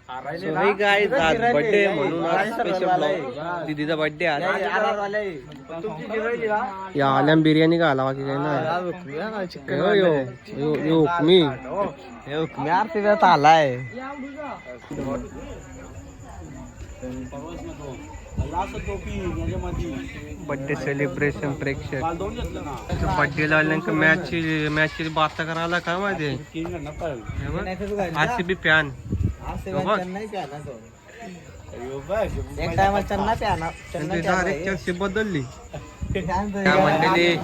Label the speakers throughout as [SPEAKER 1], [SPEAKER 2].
[SPEAKER 1] Sorry guys, आज birthday म्हणून आज स्पेशल ब्लॉग. दीदीचा बर्थडे आज. या आल्याम बिर्याणी का आला बाकी काही नाही. चिकन मी आलाय बर्थडे सेलिब्रेशन प्रेक्षक बर्थडे आल्यानंतर मॅचची बात करायला काय माहिती RCB फॅन बदलली काय म्हणलेली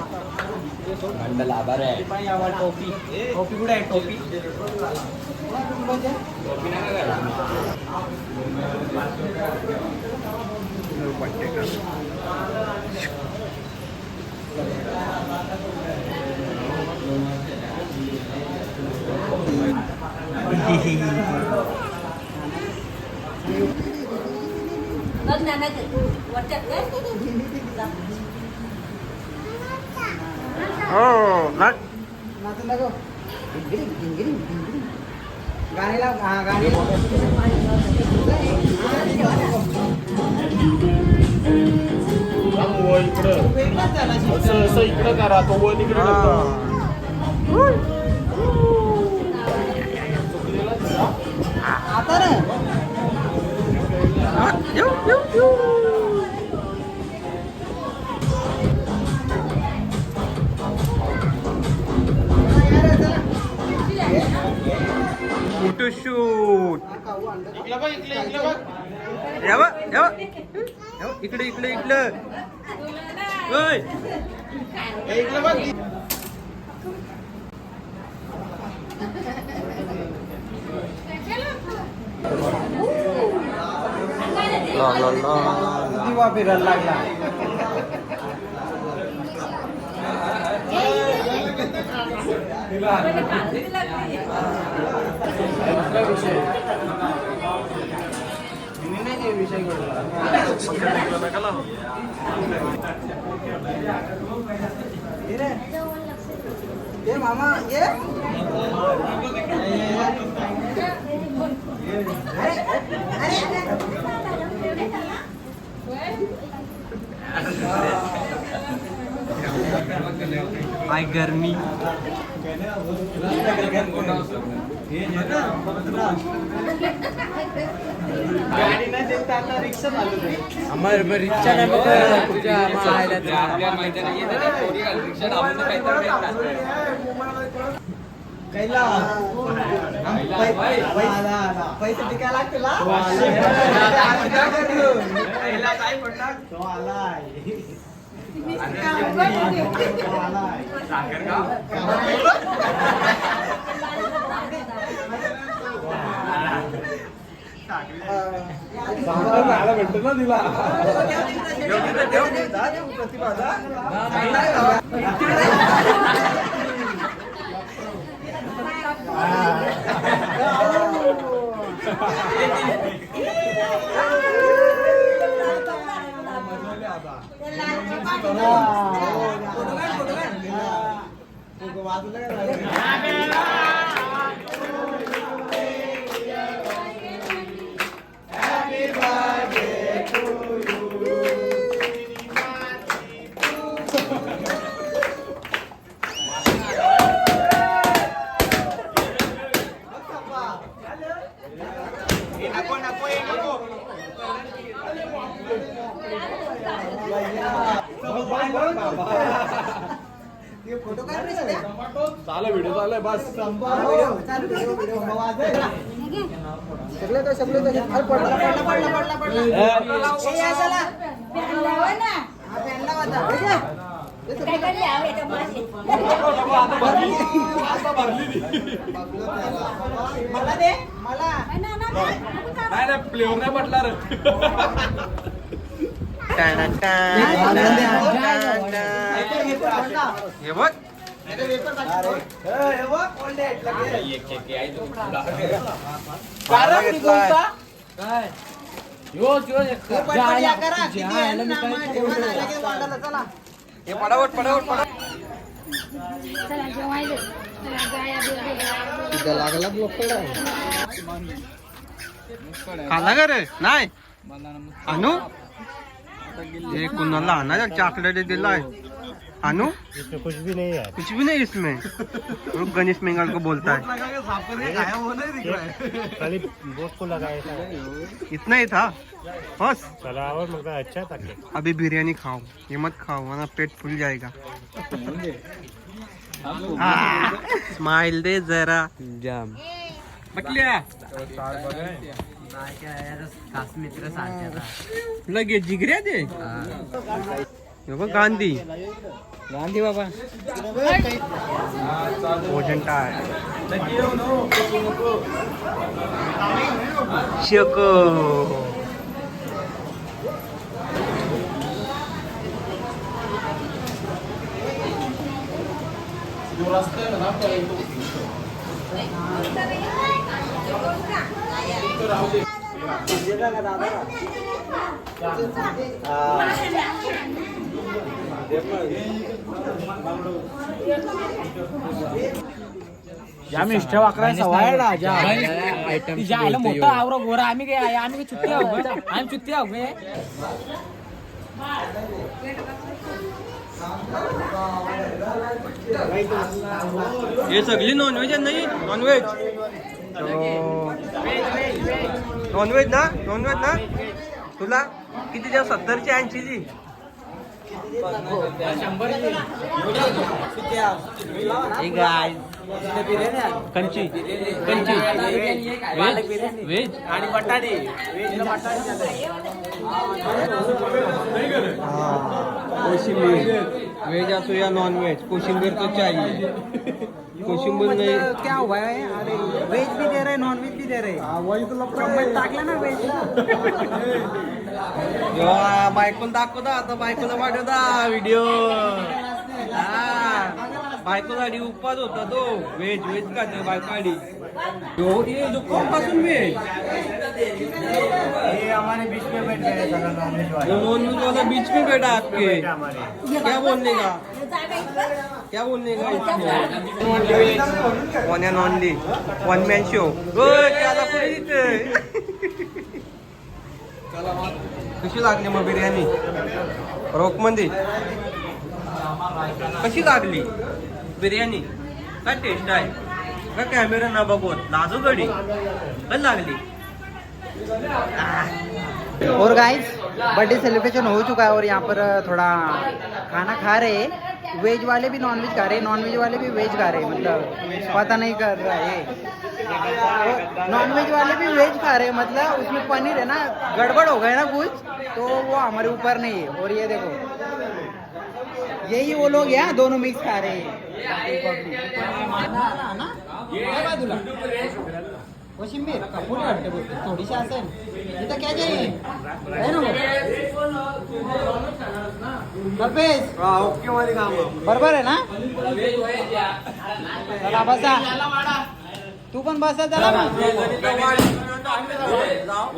[SPEAKER 2] गाणी लाव गाणी इकडं करा तो वर तिकडे आता रे
[SPEAKER 1] फोटोशूट इकडे इकडे इकडे
[SPEAKER 2] दिवा फिरायला लागला ये मामा ये
[SPEAKER 1] आय गर्मी
[SPEAKER 2] गाडी नाही देत आता रिक्षा चालू आहे
[SPEAKER 1] आम्हाला रिक्षा नाही बघ तुझ्या
[SPEAKER 3] आपल्या मैदानात येते ना पोरी रिक्षा लावून काहीतरी
[SPEAKER 2] कैला पैसे टिका लागते भेटतो ना तिला प्रतिभादा फोटो काढ चालू व्हिडिओ चालू बस मला दे मला नाही प्लेअर नाही पडणार
[SPEAKER 1] हे बघ पडावट लागला ब्लॉक खाला का रे नाही आणू ये कुणाला आना चॉकलेट दिलाय आणू
[SPEAKER 4] इसमें कुछ भी नहीं है
[SPEAKER 1] कुछ भी नहीं इसमें वो गणेश मेंगल को बोलता है
[SPEAKER 4] खाली बोट को लगाया था
[SPEAKER 1] इतना ही था बस
[SPEAKER 4] सजावट मतलब अच्छा था क्या?
[SPEAKER 1] अभी बिरयानी खाओ ये मत खाओ वरना पेट फूल जाएगा स्माइल दे जरा जाम बटल्या लगे जिगऱ्या दे हे बघ गांधी गांधी बाबा भोजन टाळ शक
[SPEAKER 3] मोठा आवरा गोरा आम्ही काय चुत्ती आम्ही चुत्ती आहो काय
[SPEAKER 1] हे सगळी नॉनव्हेज आहे नाही नॉनव्हेज नॉनव्हेज ना तुला किती द्या 70ची 80ची कंची व्हेज आणि बटाटे कोशिंबीर व्हेज असो या नॉन व्हेज कोशिंबीर तो चाहिए कोशिंबीर नाही
[SPEAKER 2] क्या हुआ है? अरे वेज भी दे रहे नॉन वेज भी दे रहे वही तो टाकलं ना वेज
[SPEAKER 1] बायकोला दाखवता आता बायकोला पाठवता व्हिडिओ बायकोसाठी उपवास होता तो व्हेज का बायकोसाठी जो पासून व्हेज
[SPEAKER 4] हमारे बीच में बैठ गए नॉनवेज वाले
[SPEAKER 1] नॉनवेज वाला बीच में बैठा आपके क्या बोलने का one and only one man show त्याला पुढे इथे कशी लागली मग बिर्याणी रोकमंदी कशी लागली बिर्याणी काय टेस्ट आहे का कॅमेरा ना बघवत लाजू गडी कशी लागली
[SPEAKER 2] और गाइस बर्थडे सेलिब्रेशन हो चुका है और यहाँ पर थोड़ा खाना खा रहे हैं वेज वाले भी नॉन वेज खा रहे हैं नॉन वेज वाले भी वेज खा रहे हैं मतलब पता नहीं कर रहा है नॉन वेज वाले भी वेज खा रहे हैं मतलब उसमें पनीर है ना गड़बड़ हो गया ना कुछ तो वो हमारे ऊपर नहीं है और ये देखो यही वो लोग हैं दोनों मिक्स खा रहे हैं कोशिंबीर पुरी वाटते बोलते थोडीशी असेल इथं काय जाईल कल्पेश बरोबर आहे ना चला बसा तू पण बसा चला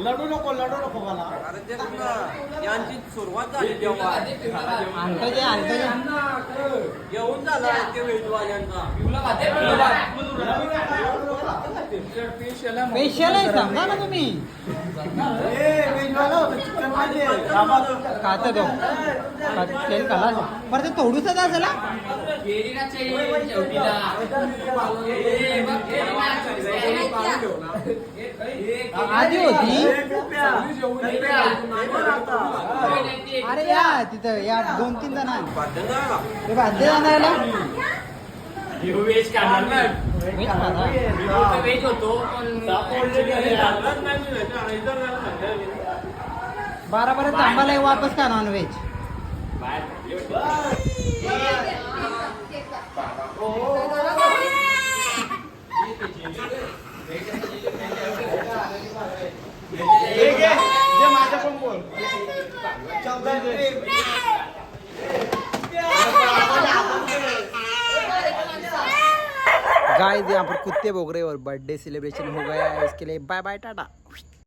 [SPEAKER 1] लडू नको मला यांची सुरुवात झाली तेव्हा
[SPEAKER 2] आणतो जे
[SPEAKER 1] येऊन झाला ते वेजवाल्यांचा
[SPEAKER 2] स्पेशल आहे समजा ना तुम्ही खातं तो तेल खाला बरं ते थोडूसच असेल आधी होती अरे या तिथं या 2-3 जण ते भाज्य जाणायला
[SPEAKER 3] वेज खाणार
[SPEAKER 2] वेज
[SPEAKER 3] होतो
[SPEAKER 2] 12 थांबायला वापस का नॉन व्हेज
[SPEAKER 4] माझ्या पण बोल
[SPEAKER 2] गाइस यहाँ पर कुत्ते भौंक रहे और बर्थडे सेलिब्रेशन हो गया है इसके लिए बाय बाय टाटा।